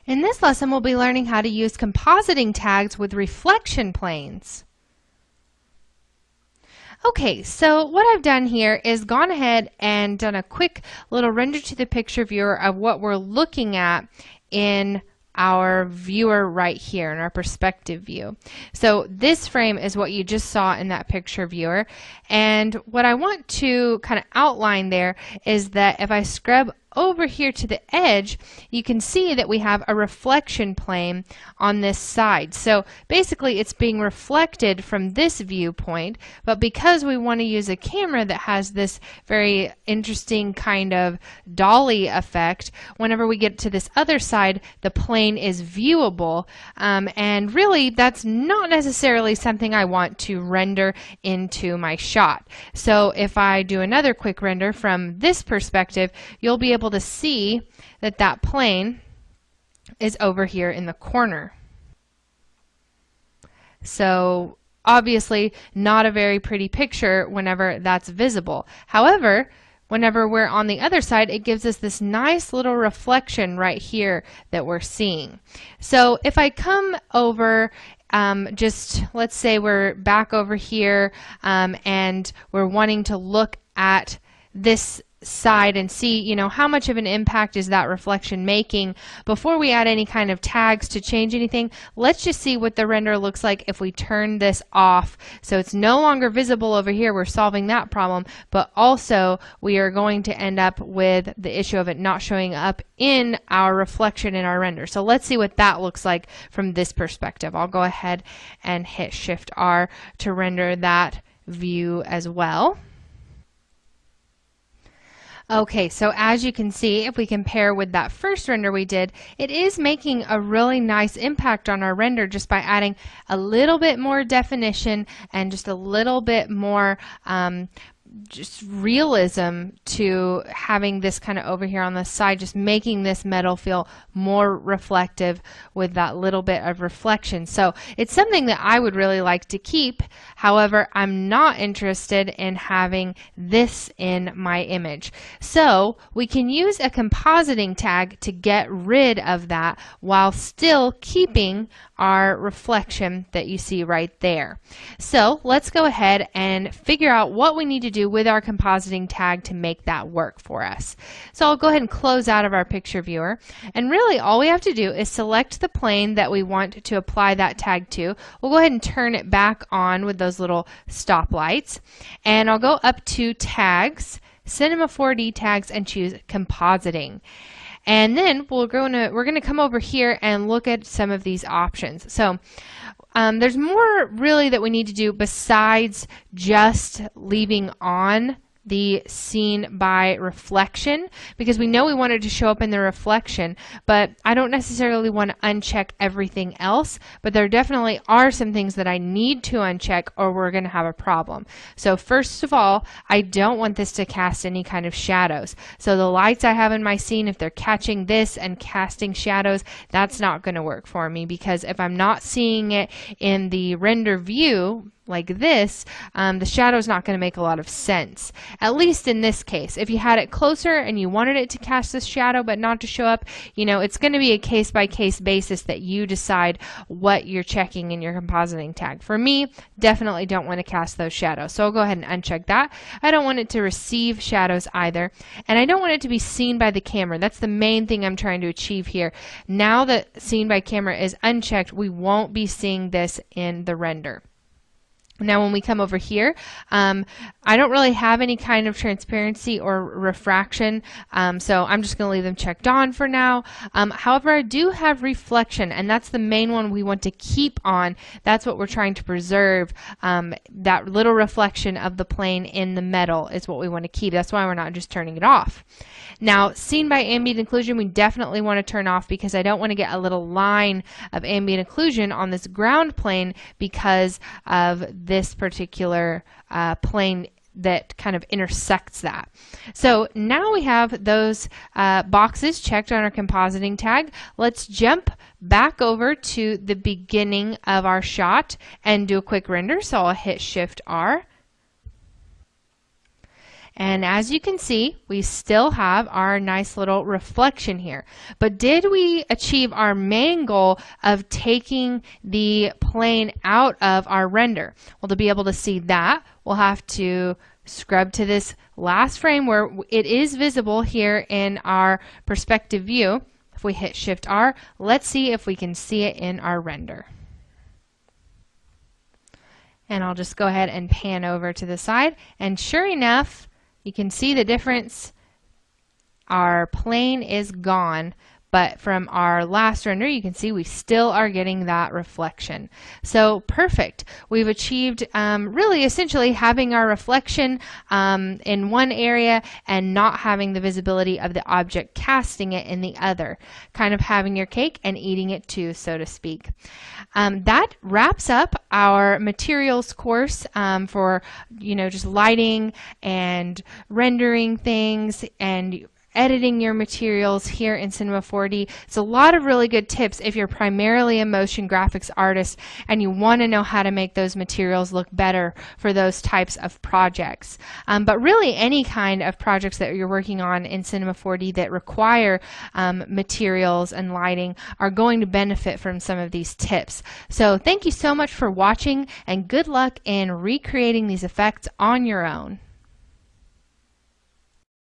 In this lesson, we'll be learning how to use compositing tags with reflection planes. Okay, so what I've done here is gone ahead and done a quick little render to the picture viewer of what we're looking at in our viewer right here in our perspective view. So this frame is what you just saw in that picture viewer, and what I want to kind of outline there is that if I scrub over here to the edge, you can see that we have a reflection plane on this side. So basically it's being reflected from this viewpoint, but because we want to use a camera that has this very interesting kind of dolly effect, whenever we get to this other side, the plane is viewable, and really that's not necessarily something I want to render into my shot. So if I do another quick render from this perspective, you'll be able to see that that plane is over here in the corner. So obviously not a very pretty picture whenever that's visible. However, whenever we're on the other side, it gives us this nice little reflection right here that we're seeing. So if I come over, just let's say we're back over here, and we're wanting to look at this side and see, you know, how much of an impact is that reflection making. Before we add any kind of tags to change anything, let's just see what the render looks like if we turn this off. So it's no longer visible over here. We're solving that problem, but also we are going to end up with the issue of it not showing up in our reflection in our render. So let's see what that looks like from this perspective. I'll go ahead and hit Shift R to render that view as well. Okay, so as you can see, if we compare with that first render we did, it is making a really nice impact on our render just by adding a little bit more definition and just a little bit more just realism to having this kind of over here on the side, just making this metal feel more reflective with that little bit of reflection. So it's something that I would really like to keep. However, I'm not interested in having this in my image. So we can use a compositing tag to get rid of that while still keeping our reflection that you see right there. So let's go ahead and figure out what we need to do with our compositing tag to make that work for us. So I'll go ahead and close out of our picture viewer, and really all we have to do is select the plane that we want to apply that tag to. We'll go ahead and turn it back on with those little stoplights, and I'll go up to Tags, Cinema 4D Tags, and choose Compositing. And then we're going to come over here and look at some of these options. So there's more really that we need to do besides just leaving on the scene by reflection, because we know we want it to show up in the reflection, but I don't necessarily want to uncheck everything else, but there definitely are some things that I need to uncheck or we're going to have a problem. So first of all, I don't want this to cast any kind of shadows. So the lights I have in my scene, if they're catching this and casting shadows, that's not going to work for me, because if I'm not seeing it in the render view like this, the shadow is not going to make a lot of sense, at least in this case. If you had it closer and you wanted it to cast this shadow but not to show up, you know, it's going to be a case-by-case basis that you decide what you're checking in your compositing tag. For me, definitely don't want to cast those shadows, so I'll go ahead and uncheck that. I don't want it to receive shadows either, and I don't want it to be seen by the camera. That's the main thing I'm trying to achieve here. Now that seen by camera is unchecked, we won't be seeing this in the render. Now when we come over here, I don't really have any kind of transparency or refraction, so I'm just going to leave them checked on for now. However, I do have reflection, and that's the main one we want to keep on. That's what we're trying to preserve. That little reflection of the plane in the metal is what we want to keep. That's why we're not just turning it off. Now, seen by ambient occlusion, we definitely want to turn off, because I don't want to get a little line of ambient occlusion on this ground plane because of this particular plane that kind of intersects that. So now we have those boxes checked on our compositing tag. Let's jump back over to the beginning of our shot and do a quick render. So I'll hit Shift R. And as you can see, we still have our nice little reflection here. But did we achieve our main goal of taking the plane out of our render? Well, to be able to see that, we'll have to scrub to this last frame where it is visible here in our perspective view. If we hit Shift R, let's see if we can see it in our render. And I'll just go ahead and pan over to the side, and sure enough, you can see the difference. Our plane is gone, but from our last render, you can see we still are getting that reflection. So perfect. We've achieved really essentially having our reflection in one area and not having the visibility of the object casting it in the other. Kind of having your cake and eating it too, so to speak. That wraps up our materials course for just lighting and rendering things and editing your materials here in Cinema 4D. It's a lot of really good tips if you're primarily a motion graphics artist and you want to know how to make those materials look better for those types of projects. But really any kind of projects that you're working on in Cinema 4D that require materials and lighting are going to benefit from some of these tips. So thank you so much for watching, and good luck in recreating these effects on your own.